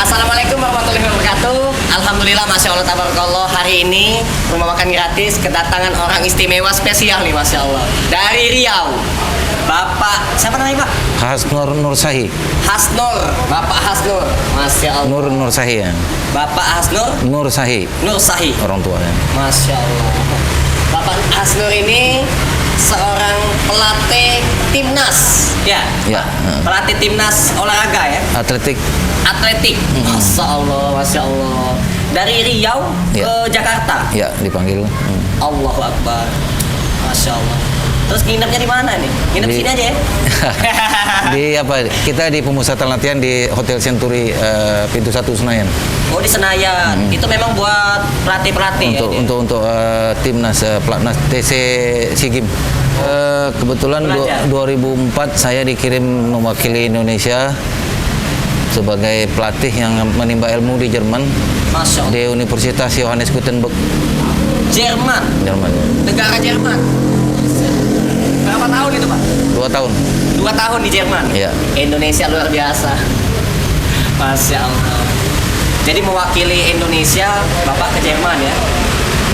Assalamualaikum warahmatullahi wabarakatuh. Alhamdulillah, Masya Allah, tabarakallah. Hari ini rumah makan gratis kedatangan orang istimewa spesial nih, Masya Allah. Dari Riau, Bapak, siapa namanya Pak? Hasnur Nur Sahi. Hasnur, Bapak Hasnur, Masya Allah. Nur Sahi ya. Bapak Hasnur Nur Sahi. Nur Sahi, Orang tuanya. Masya Allah. Bapak Hasnur ini seorang pelatih timnas, ya? Ya. Pelatih timnas olahraga ya? Atletik. Atletik. Masya Allah, Masya Allah. Dari Riau Ya. ke Jakarta. Ya, dipanggil. Allahu Akbar. Masya Allah. Terus nginepnya di mana nih? Nginep Di- sini aja ya? Di apa? Kita di pemusatan latihan di Hotel Century pintu 1 Senayan. Oh, di Senayan. Itu memang buat pelatih-pelatih Untuk ya? dia? untuk timnas pelatnas TC SEA Games. Kebetulan Belajar. 2004 saya dikirim mewakili Indonesia sebagai pelatih yang menimba ilmu di Jerman Masya Allah. di Universitas Johannes Gutenberg, Jerman. Jerman. Negara Jerman. Berapa tahun itu Pak? 2 tahun. 2 tahun di Jerman. Iya. Indonesia luar biasa. Masya Allah. Jadi mewakili Indonesia, Bapak ke Jerman ya?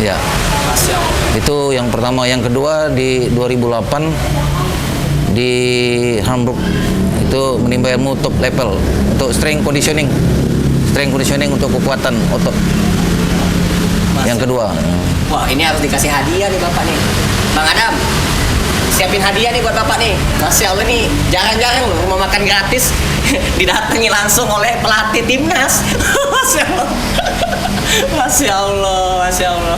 Ya. Masya Allah. Itu yang pertama. Yang kedua di 2008 di Hamburg itu menimba ilmu top level untuk strength conditioning untuk kekuatan otot. Masya Yang kedua. Wah, ini harus dikasih hadiah nih Bapak nih. Bang Adam, siapin hadiah nih buat Bapak nih. Masya Allah nih, jarang-jarang loh rumah makan gratis didatangi langsung oleh pelatih timnas. Masya Allah. Masya Allah, Masya Allah.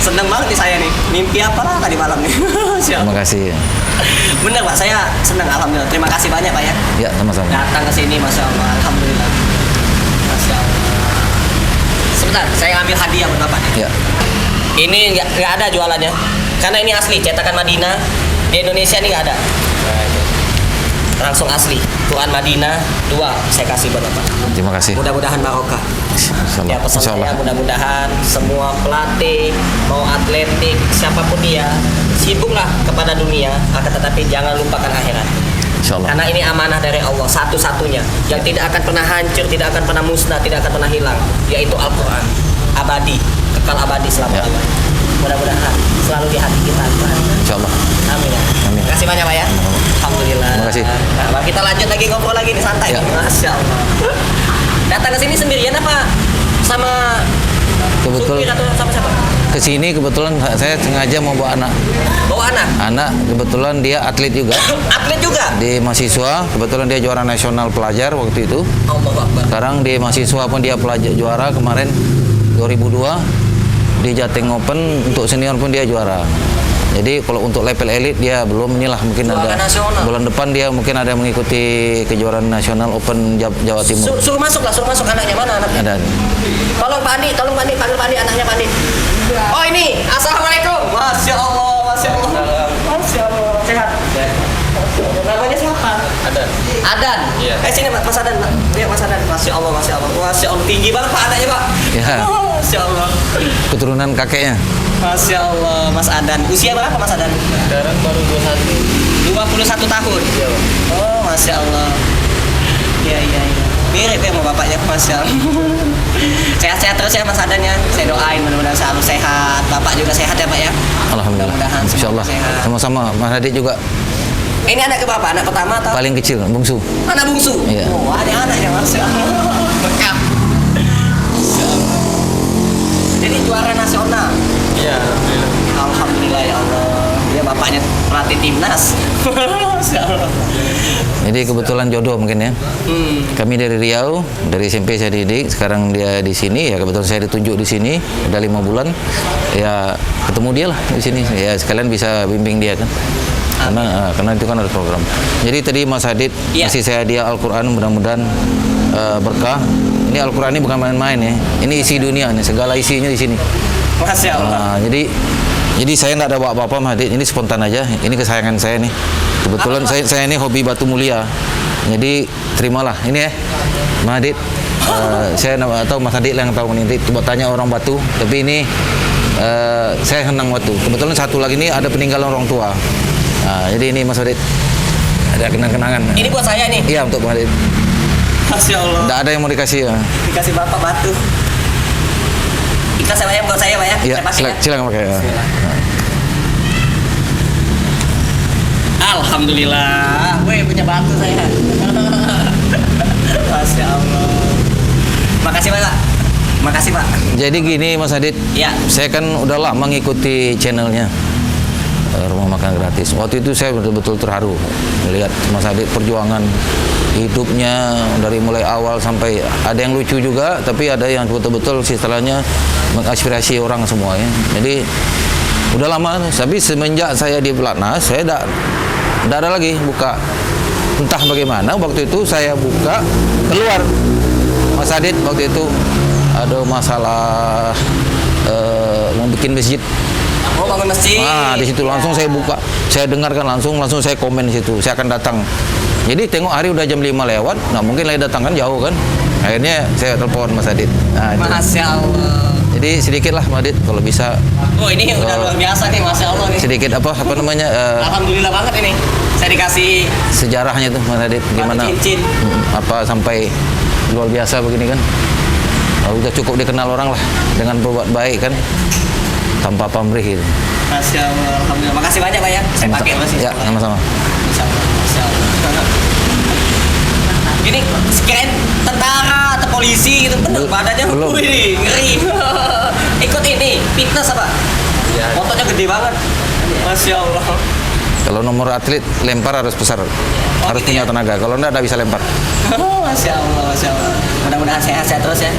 Seneng banget nih saya nih. Mimpi apa lah tadi malam nih. Masya Terima Allah. kasih. Bener Pak, saya senang Alhamdulillah. Terima kasih banyak Pak ya. Ya, sama-sama. Datang ke sini, Masya Allah. Alhamdulillah. Masya Allah. Sebentar, saya ambil hadiah buat Bapak nih. Ya. Ini nggak ada jualannya, karena ini asli cetakan Madinah. Di Indonesia ini nggak ada. Langsung asli. Tuan Madinah 2 saya kasih buat Bapak. Terima kasih. Mudah-mudahan barokah. Insyaallah. Ya pesan Insyaallah. saya mudah-mudahan semua pelatih mau atletik siapapun dia sibuklah kepada dunia, akan tetapi jangan lupakan akhirat. Insyaallah. Karena ini amanah dari Allah satu-satunya yang tidak akan pernah hancur, tidak akan pernah musnah, tidak akan pernah hilang, yaitu Al-Quran. Abadi, kekal abadi selama Ya. lamanya. Mudah-mudahan selalu di hati kita. Insyaallah. Amin ya. Amin. Terima kasih banyak Pak ya. Alhamdulillah. Terima kasih. Nah, kita lanjut lagi ngobrol lagi nih santai. Ya. Masya Allah. Datang ke sini sendirian apa sama Kebetul supir atau sama siapa? ke sini kebetulan saya sengaja mau bawa anak. Bawa anak. Anak kebetulan dia atlet juga. Atlet juga. Di mahasiswa, kebetulan dia juara nasional pelajar waktu itu. Allahu Akbar. Sekarang di mahasiswa pun dia pelajar juara kemarin 2002 di Jateng Open, untuk senior pun dia juara. Jadi kalau untuk level elit dia belum, inilah mungkin Juara ada nasional. bulan depan dia mungkin ada mengikuti kejuaraan nasional Open Jawa Timur. Suruh masuk lah, suruh masuk anaknya mana anaknya? Ada. Tolong Pak Andi, panggil Pak Andi, anaknya Pak Andi. Oh ini, Assalamualaikum. Masya Allah, Masya Allah. Masya Allah, sehat. Namanya siapa? Adan. Iya. Sini Mas Adan, Pak. Lihat Mas Adan. Masya Allah, Masya Allah. Masya Allah, tinggi banget Pak anaknya Pak. Ya. Masya Allah. Keturunan kakeknya. Masya Allah, Mas Adan. Usia berapa Mas Adan? Sekarang baru 21. 21 tahun. Iya. Oh, Masya Allah. Iya, iya, iya. Mirip ya sama bapaknya, Masya Allah. Sehat-sehat terus ya Mas Adan ya. Saya doain mudah-mudahan selalu sehat. Bapak juga sehat ya Pak ya. Alhamdulillah. Mudah-mudahan semua Insyaallah. sehat. Sama-sama. Mas Adik juga Ini anak ke Bapak? Anak pertama atau? paling kecil, bungsu. Anak bungsu? Iya. Oh, ada anaknya Masya Allah. Berkah. Masya Allah. Jadi juara nasional. Iya, alhamdulillah. Alhamdulillah ya Allah. Dia bapaknya pelatih timnas. Masya Allah. Jadi kebetulan jodoh mungkin ya. Hmm. Kami dari Riau, dari SMP saya didik, sekarang dia di sini, ya kebetulan saya ditunjuk di sini, udah 5 bulan, ya ketemu dia lah di sini, ya sekalian bisa bimbing dia kan. Karena itu kan ada program. Jadi tadi Mas Adit Iya. kasih saya dia Al-Quran, mudah-mudahan berkah. Ini Al-Quran ini bukan main-main ya. Ini isi dunia, nih segala isinya di sini. Masya Allah. Jadi saya nggak ada bawa apa-apa Mas Adit, ini spontan aja. Ini kesayangan saya nih. Kebetulan saya ini hobi batu mulia. Jadi terimalah ini ya, Mas Adit. Saya nggak tahu Mas Adit yang tahu ini. Coba tanya orang batu. Tapi ini saya senang batu. Kebetulan satu lagi ini ada peninggalan orang tua. Jadi ini Mas Adit ada kenang-kenangan. Ini buat saya nih. Iya untuk Mas Adit. Masya Allah. Nggak ada yang mau dikasih ya. Dikasih bapak batu. Ikhlas ya Pak ya, buat saya Pak ya. Iya, Saya pakai ya. silakan pakai ya. Alhamdulillah, weh punya batu saya. Masya Allah. Makasih Pak. Makasih Pak. Jadi gini Mas Adit, Ya. saya kan udah lama mengikuti channelnya Rumah Makan Gratis. Waktu itu saya betul-betul terharu melihat Mas Adit perjuangan hidupnya dari mulai awal sampai ada yang lucu juga, tapi ada yang betul-betul istilahnya mengaspirasi orang semua ya. Jadi udah lama, tapi semenjak saya di Pelatnas, saya tidak ada lagi buka. Entah bagaimana waktu itu saya buka keluar Mas Adit waktu itu ada masalah mau bikin masjid. Oh, bangun masjid. Nah, di situ langsung saya buka, saya dengarkan langsung saya komen di situ. Saya akan datang. Jadi tengok hari udah jam 5 lewat, nggak mungkin lagi datang kan jauh kan. Akhirnya saya telepon Mas Adit. Nah, itu. Masya Allah. Jadi sedikit lah Mas Adit kalau bisa Oh, ini udah luar biasa nih, Masya Allah nih. sedikit apa namanya Alhamdulillah banget ini. Saya dikasih sejarahnya tuh Mas Adit gimana cincin. apa sampai luar biasa begini kan. Udah cukup dikenal orang lah dengan berbuat baik kan tanpa pamrih gitu. Masya Allah. Alhamdulillah. Makasih banyak Pak ya. Saya pakai Mas. Ya, sama-sama. Masya Allah. Masya Allah. Ini sekirain tentara atau polisi gitu, bener badannya. Belum. Wih, ngeri. Ikut ini fitness apa? Ya. Ototnya gede banget. Masya Allah. Kalau nomor atlet lempar harus besar, harus gitu punya ya? tenaga. Kalau enggak bisa lempar. Masya Allah, Masya Allah. Mudah-mudahan sehat-sehat terus ya.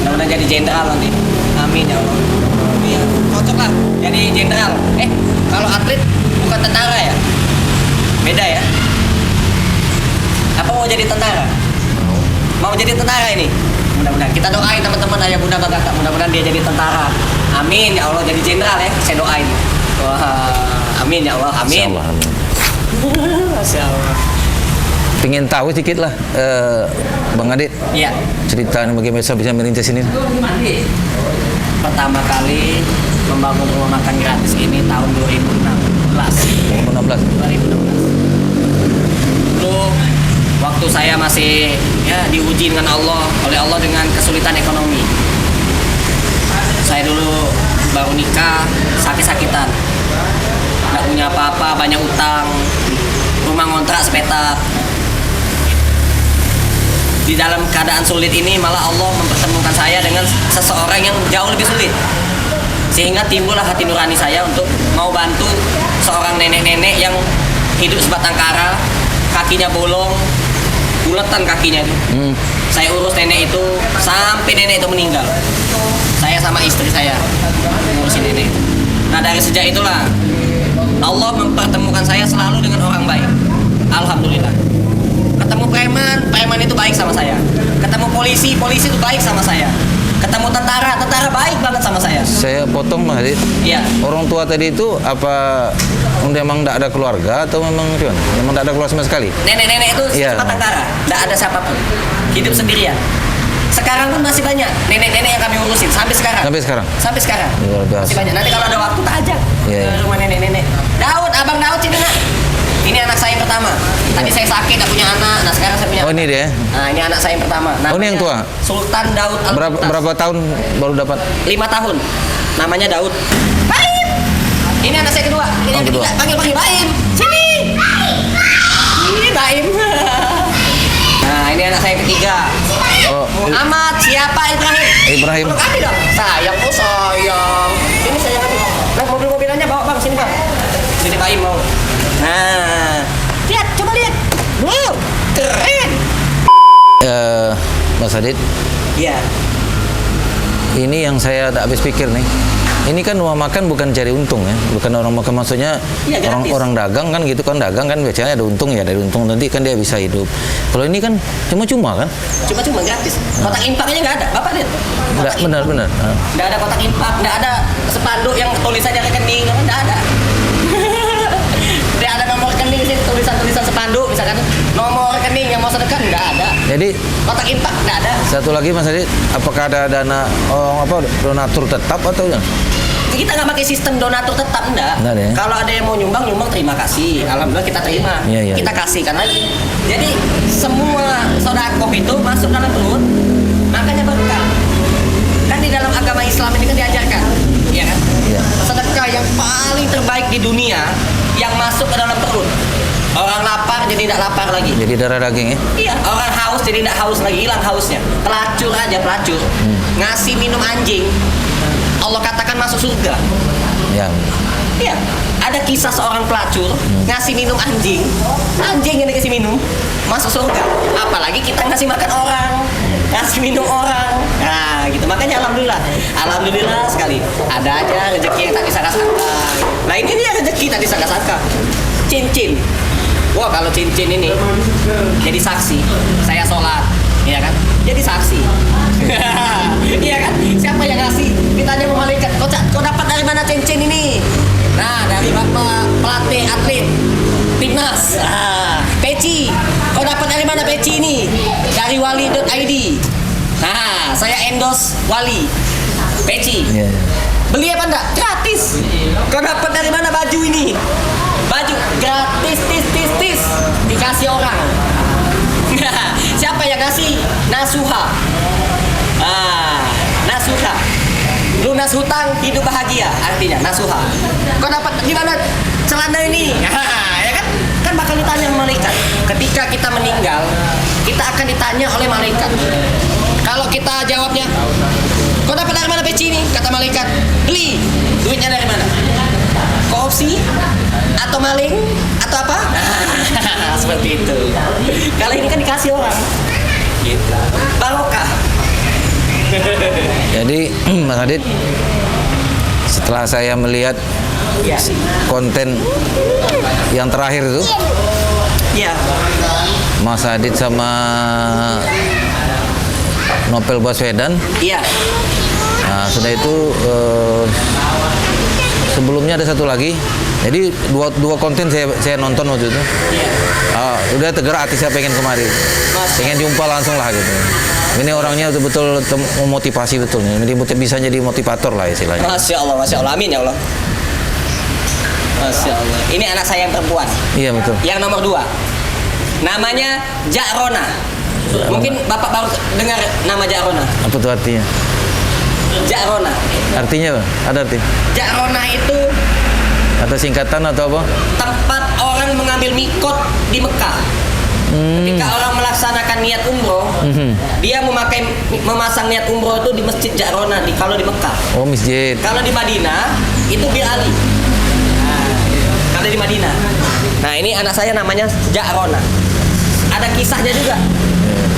Mudah-mudahan jadi jenderal nanti. Amin ya Allah. Iya, cocok lah jadi jenderal. Kalau atlet bukan tentara ya? Beda ya? Apa mau jadi tentara? Mau jadi tentara ini? Mudah-mudahan kita doain teman-teman ayah bunda bapak. Mudah-mudahan dia jadi tentara. Amin ya Allah, jadi jenderal ya. Saya doain. Wah, amin ya Allah, amin. Insyaallah, amin. Masya Allah. Pengen tahu sedikit lah, Bang Adit, Iya. cerita bagaimana bisa merintis ini. Pertama kali membangun rumah makan gratis ini tahun 2016. 2016. 2016. Dulu waktu saya masih ya diuji dengan Allah, oleh Allah dengan kesulitan ekonomi. Saya dulu baru nikah, sakit-sakitan. Nggak punya apa-apa, banyak utang. Rumah ngontrak sepetak. Di dalam keadaan sulit ini malah Allah mempertemukan saya dengan seseorang yang jauh lebih sulit. Sehingga timbullah hati nurani saya untuk mau bantu seorang nenek-nenek yang hidup sebatang kara, kakinya bolong, buletan kakinya itu. Saya urus nenek itu sampai nenek itu meninggal. Saya sama istri saya ngurusin nenek itu. Nah, dari sejak itulah Allah mempertemukan saya selalu dengan orang baik. Alhamdulillah. Ketemu preman itu baik sama saya. Ketemu polisi itu baik sama saya. Ketemu tentara baik banget sama saya. Saya potong Mas Adit. Iya. Orang tua tadi itu apa memang tidak ada keluarga atau memang gimana? Memang tidak ada keluarga sama sekali? Nenek-nenek itu Iya. sebatang kara, tidak ada siapapun. Hidup sendirian. Sekarang pun masih banyak nenek-nenek yang kami urusin sampai sekarang. Sampai sekarang. Luar biasa. Masih banyak. Nanti kalau ada waktu tak ajak Iya. ke rumah nenek-nenek. Daud, abang Daud sini nak. Ini anak saya yang pertama. Tadi saya sakit, tak punya anak. Nah sekarang saya punya. Oh, ini dia. Nah ini anak saya yang pertama. Oh, ini yang tua? Sultan Daud Al Berapa tahun baru dapat? 5 tahun. Namanya Daud. Baim. Ini anak saya kedua. Ini yang kedua. ketiga. Panggil Baim. Sini. Ini Baim. Nah ini anak saya yang ketiga. Oh, Muhammad siapa Ibrahim? Ibrahim. Peluk kami dong. Sayang, oh sayang. Ini sayang kami. Nah mobil-mobilannya bawa bang sini bang. Sini Baim mau. Nah, lihat, coba lihat. Wow, keren. Mas Adit, Iya. ini yang saya tak habis pikir nih. Ini kan rumah makan bukan cari untung ya, bukan orang makan maksudnya Iya, gratis. orang dagang kan gitu kan dagang kan biasanya ada untung ya dari untung nanti kan dia bisa hidup. Kalau ini kan cuma-cuma kan? Cuma gratis. Kotak infaknya nggak ada. Bapak lihat. Nggak, benar. Nggak ada kotak infak, nggak ada spanduk yang tulisannya rekening, nggak ada. Nggak ada nomor rekening sih, tulisan spanduk misalkan nomor rekening yang mau sedekah nggak ada. Jadi Kotak infak nggak ada. satu lagi Mas Adit, apakah ada dana donatur tetap atau ya? kita nggak pakai sistem donatur tetap enggak. Nggak ada ya? Kalau ada yang mau nyumbang terima kasih. Alhamdulillah kita terima. Iya, iya. Kita kasihkan lagi. Jadi semua sodakoh itu masuk dalam perut, makanya berkah. Kan di dalam agama Islam ini kan diajarkan, ya kan? Iya. Sedekah yang paling terbaik di dunia yang masuk ke dalam perut. Orang lapar jadi tidak lapar lagi. Jadi darah daging ya. Iya, orang haus jadi tidak haus lagi, hilang hausnya. Pelacur aja, pelacur. Ngasih minum anjing, Allah katakan masuk surga. Ya. Iya, ada kisah seorang pelacur ngasih minum anjing, anjing yang dikasih minum masuk surga. Apalagi kita ngasih makan orang, ngasih minum orang. Nah, gitu. Makanya alhamdulillah sekali. Ada aja rezeki yang tak disangka-sangka. Nah, ini dia rezeki tak disangka-sangka. Cincin. Wah, kalau cincin ini jadi saksi, saya sholat, iya kan? Jadi saksi. Iya kan? Siapa yang ngasih? Ditanya sama malaikat, kau dapat dari mana cincin ini? Nah, dari bapak pelatih atlet timnas. Peci. Kau dapat dari mana peci ini? Dari wali.id. Nah, saya endorse Wali. Peci. Iya. Beli apa enggak? Gratis. Kau dapat dari mana baju ini? Baju gratis, tis. Dikasih orang. Siapa yang ngasih? Nasuha. Nasuha. Lunas hutang, hidup bahagia. Artinya Nasuha. Kau dapat di mana celana ini? Ya kan? Kan bakal ditanya sama malaikat. Ketika kita meninggal, kita akan ditanya oleh malaikat. Kalau kita jawabnya, kau dapat dari mana peci ini? Kata malaikat, beli. Duitnya dari mana? Korupsi? Atau maling? Atau apa? Seperti itu. Kalau ini kan dikasih orang. Gitu. Barokah. Jadi Mas Adit, setelah saya melihat Iya. konten yang terakhir itu, Iya. Mas Adit sama Novel Baswedan. Iya. Nah, sudah itu sebelumnya ada satu lagi. Jadi dua konten saya nonton waktu itu. Udah tergerak hati saya pengen kemari. Pengen jumpa langsung lah gitu. Ini orangnya betul-betul memotivasi betul nih. Jadi bisa jadi motivator lah istilahnya. Masya Allah, amin ya Allah. Masya Allah. Ini anak saya yang perempuan. Iya betul. Yang nomor 2. Namanya Ja'rona. Mungkin Bapak baru dengar nama Ja'rona. Apa tuh artinya? Ja'rona. Artinya apa? Ada arti? Ja'rona itu Atau singkatan atau apa? tempat orang mengambil mikot di Mekah. Ketika orang melaksanakan niat umroh, dia memasang niat umroh itu di Masjid Ja'rona kalau di Mekah. Oh, masjid. Kalau di Madinah itu Bir Ali. Kalau di Madinah. Nah, ini anak saya namanya Ja'rona. Ada kisahnya juga.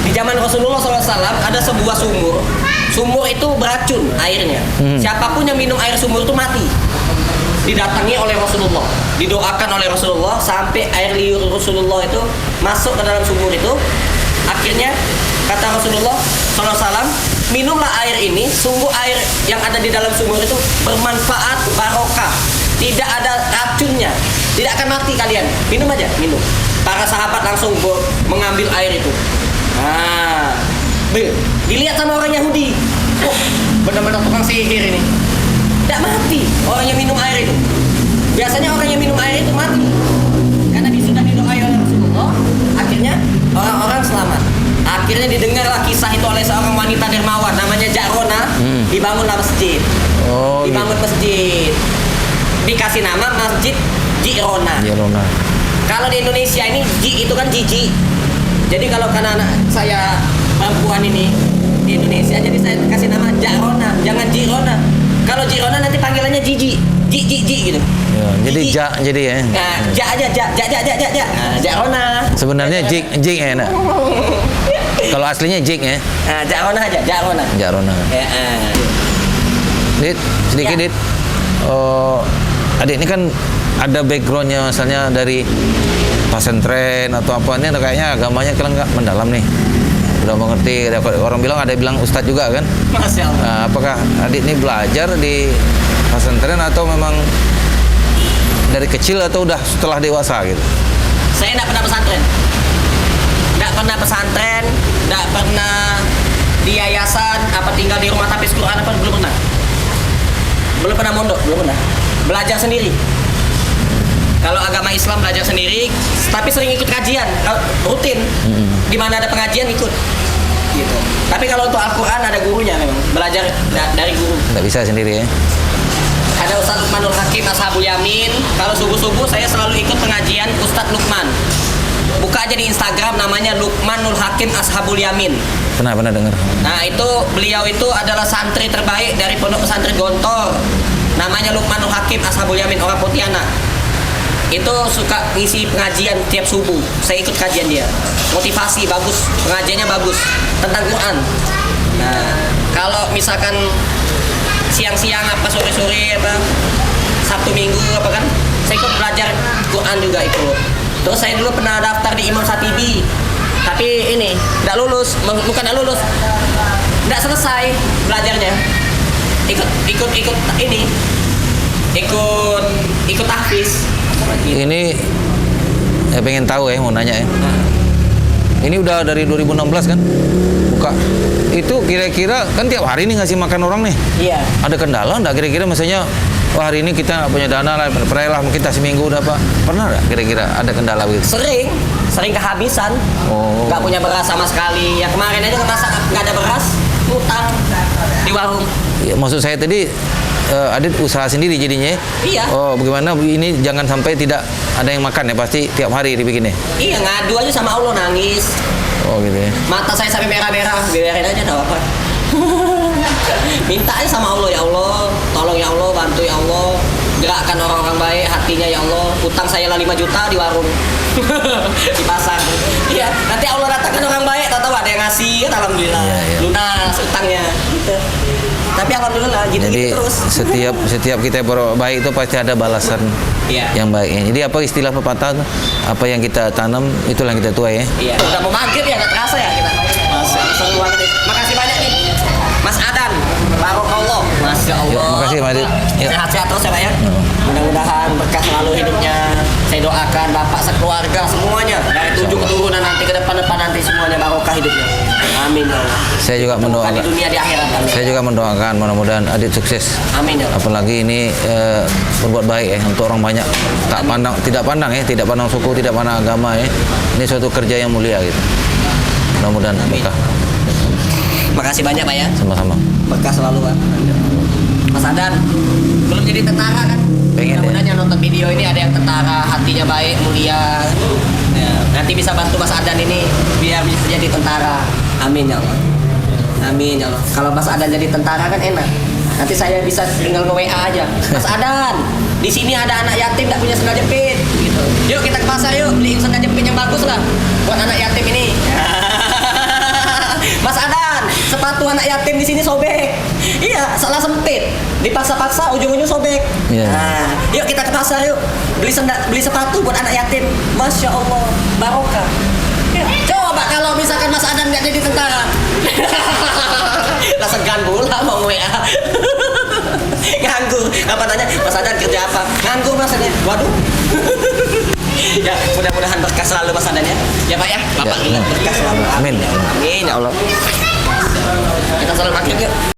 Di zaman Rasulullah SAW ada sebuah sumur. Sumur itu beracun airnya. Siapapun yang minum air sumur itu mati. Didatangi oleh Rasulullah, didoakan oleh Rasulullah sampai air liur Rasulullah itu masuk ke dalam sumur itu. Akhirnya kata Rasulullah SAW, minumlah air ini, sungguh air yang ada di dalam sumur itu bermanfaat, barokah, tidak ada racunnya, tidak akan mati kalian. Minum aja, minum. Para sahabat langsung mengambil air itu. Nah, dilihat sama orang Yahudi, oh, benar-benar tukang sihir ini. Tidak mati orang yang minum air itu. Biasanya orang yang minum air itu mati karena dia sudah didoai oleh Rasulullah. Akhirnya orang-orang selamat. Akhirnya didengarlah kisah itu oleh seorang wanita dermawan namanya Ja'rona. Dibangunlah masjid. Oh, Dibangun masjid. Dikasih nama Masjid Ja'rona. Ja'rona. Kalau di Indonesia ini Ji itu kan Jiji. Jadi kalau karena anak saya perempuan ini di Indonesia, jadi saya kasih nama Ja'rona, jangan Jirona. Kalau Jirona nanti panggilannya Jiji, Ji gitu. Ya, jadi Jiji. jadi ya. Nah, aja, Nah, Ja'rona. Sebenarnya Jik ya, nak. Kalau aslinya Jik ya. Nah, Ja'rona aja, Ja'rona. Ja'rona. Ya, Dit, sedikit Ya. Dit. Adik ini kan ada backgroundnya misalnya dari pesantren atau apa, ini kayaknya agamanya kalian nggak mendalam nih. Udah mengerti, orang bilang ada bilang ustadz juga kan. Masya Allah. Nah, apakah adik ini belajar di pesantren atau memang dari kecil atau udah setelah dewasa gitu? Saya tidak pernah pesantren. Tidak pernah di yayasan, apa tinggal di rumah tapis Quran apa belum pernah. Belum pernah mondok, belum pernah. Belajar sendiri. Kalau agama Islam belajar sendiri, tapi sering ikut kajian, rutin. Di mana ada pengajian ikut. Gitu. Tapi kalau untuk Al-Quran ada gurunya memang, belajar dari guru. Nggak bisa sendiri ya. Ada Ustadz Lukmanul Hakim Ashabul Yamin. Kalau subuh-subuh saya selalu ikut pengajian Ustadz Lukman. Buka aja di Instagram namanya Lukmanul Hakim Ashabul Yamin. Pernah dengar. Nah itu beliau itu adalah santri terbaik dari Pondok Pesantren Gontor. Namanya Lukmanul Hakim Ashabul Yamin, orang Pontianak. Itu suka ngisi pengajian tiap subuh. Saya ikut kajian dia. Motivasi bagus, pengajiannya bagus tentang Quran. Nah, kalau misalkan siang-siang apa sore-sore apa Sabtu Minggu apa kan, saya ikut belajar Quran juga itu. Terus saya dulu pernah daftar di Imam Satibi. Tapi ini tidak lulus, bukan tidak lulus. Tidak selesai belajarnya. Ikut ini. Ikut tahfiz. Ini pengen tahu ya, mau nanya ya. Ini udah dari 2016 kan? Buka. Itu kira-kira kan tiap hari nih ngasih makan orang nih. Iya. Ada kendala nggak kira-kira misalnya wah hari ini kita nggak punya dana lah, peraylah mungkin tak seminggu udah Pak. Pernah nggak kira-kira ada kendala begitu? Sering kehabisan. Oh. Nggak punya beras sama sekali. Ya kemarin aja masak nggak ada beras, utang di warung. Ya, maksud saya tadi Adit usaha sendiri jadinya. Iya. Oh, bagaimana ini jangan sampai tidak ada yang makan ya, pasti tiap hari dibikinnya. Iya, ngadu aja sama Allah, nangis. Oh gitu ya. Mata saya sampai merah-merah, biarin aja enggak apa. Minta aja sama Allah, ya Allah, tolong ya Allah, bantu ya Allah. Gerakkan orang-orang baik hatinya ya Allah. Utang saya lah 5 juta di warung. Di pasar. Iya, nanti Allah datangkan orang baik, tahu ada yang ngasih, kan alhamdulillah. Iya. Lunas utangnya. Gitu. Tapi alhamdulillah gitu, Jadi terus. setiap kita berbaik itu pasti ada balasan Iya. yang baik. Jadi apa istilah pepatah tuh? Apa yang kita tanam itulah yang kita tuai ya. Iya, udah mau maghrib ya, nggak terasa ya kita. Seru banget nih. Makasih banyak nih, Mas Adan. Barokallah. Masya Allah. Yuk, makasih, Mas Adit. Yuk. Sehat-sehat terus ya Pak ya. Mudah-mudahan berkah selalu hidupnya. Saya doakan Bapak sekeluarga semuanya dari 7 keturunan nanti ke depan nanti semuanya barokah hidupnya. Amin ya Allah. Saya juga Bukan mendoakan. di dunia di akhirat. Amin. Saya juga mendoakan mudah-mudahan Adit sukses. Amin ya Allah. Apalagi ini berbuat baik ya untuk orang banyak. Tidak pandang suku, tidak pandang agama ya. Ini suatu kerja yang mulia gitu. Mudah-mudahan berkah. Makasih banyak Pak ya. Sama-sama. Berkah selalu Pak. Mas Adan belum jadi tentara kan? Pengen Mudah-mudahan yang nonton video ini ada yang tentara, hatinya baik, mulia. Ya, nanti bisa bantu Mas Adan ini biar bisa jadi tentara. Amin ya Allah. Amin ya Allah. Kalau Mas Adan jadi tentara kan enak. Nanti saya bisa tinggal nge-WA aja. Mas Adan, di sini ada anak yatim tak punya sendal jepit. Gitu. Yuk kita ke pasar yuk beli sendal jepit yang bagus lah buat anak yatim ini. Mas Adan, sepatu anak yatim di sini sobek. Iya, salah sempit. Dipaksa-paksa ujung-ujung sobek. Iya. Nah, yuk kita ke pasar yuk. Beli sepatu buat anak yatim. Masya Allah, barokah. Ya, coba kalau misalkan Mas Adan nggak jadi tentara. Lah segan pula mau WA. Nganggur. Apa tanya, Mas Adan kerja apa? Nganggur Mas Adan. Waduh. Ya, mudah-mudahan berkah selalu Mas Adan ya. Ya Pak ya, Bapak Ya. berkah selalu. Amin. Amin ya Allah. Kita salat maghrib yuk.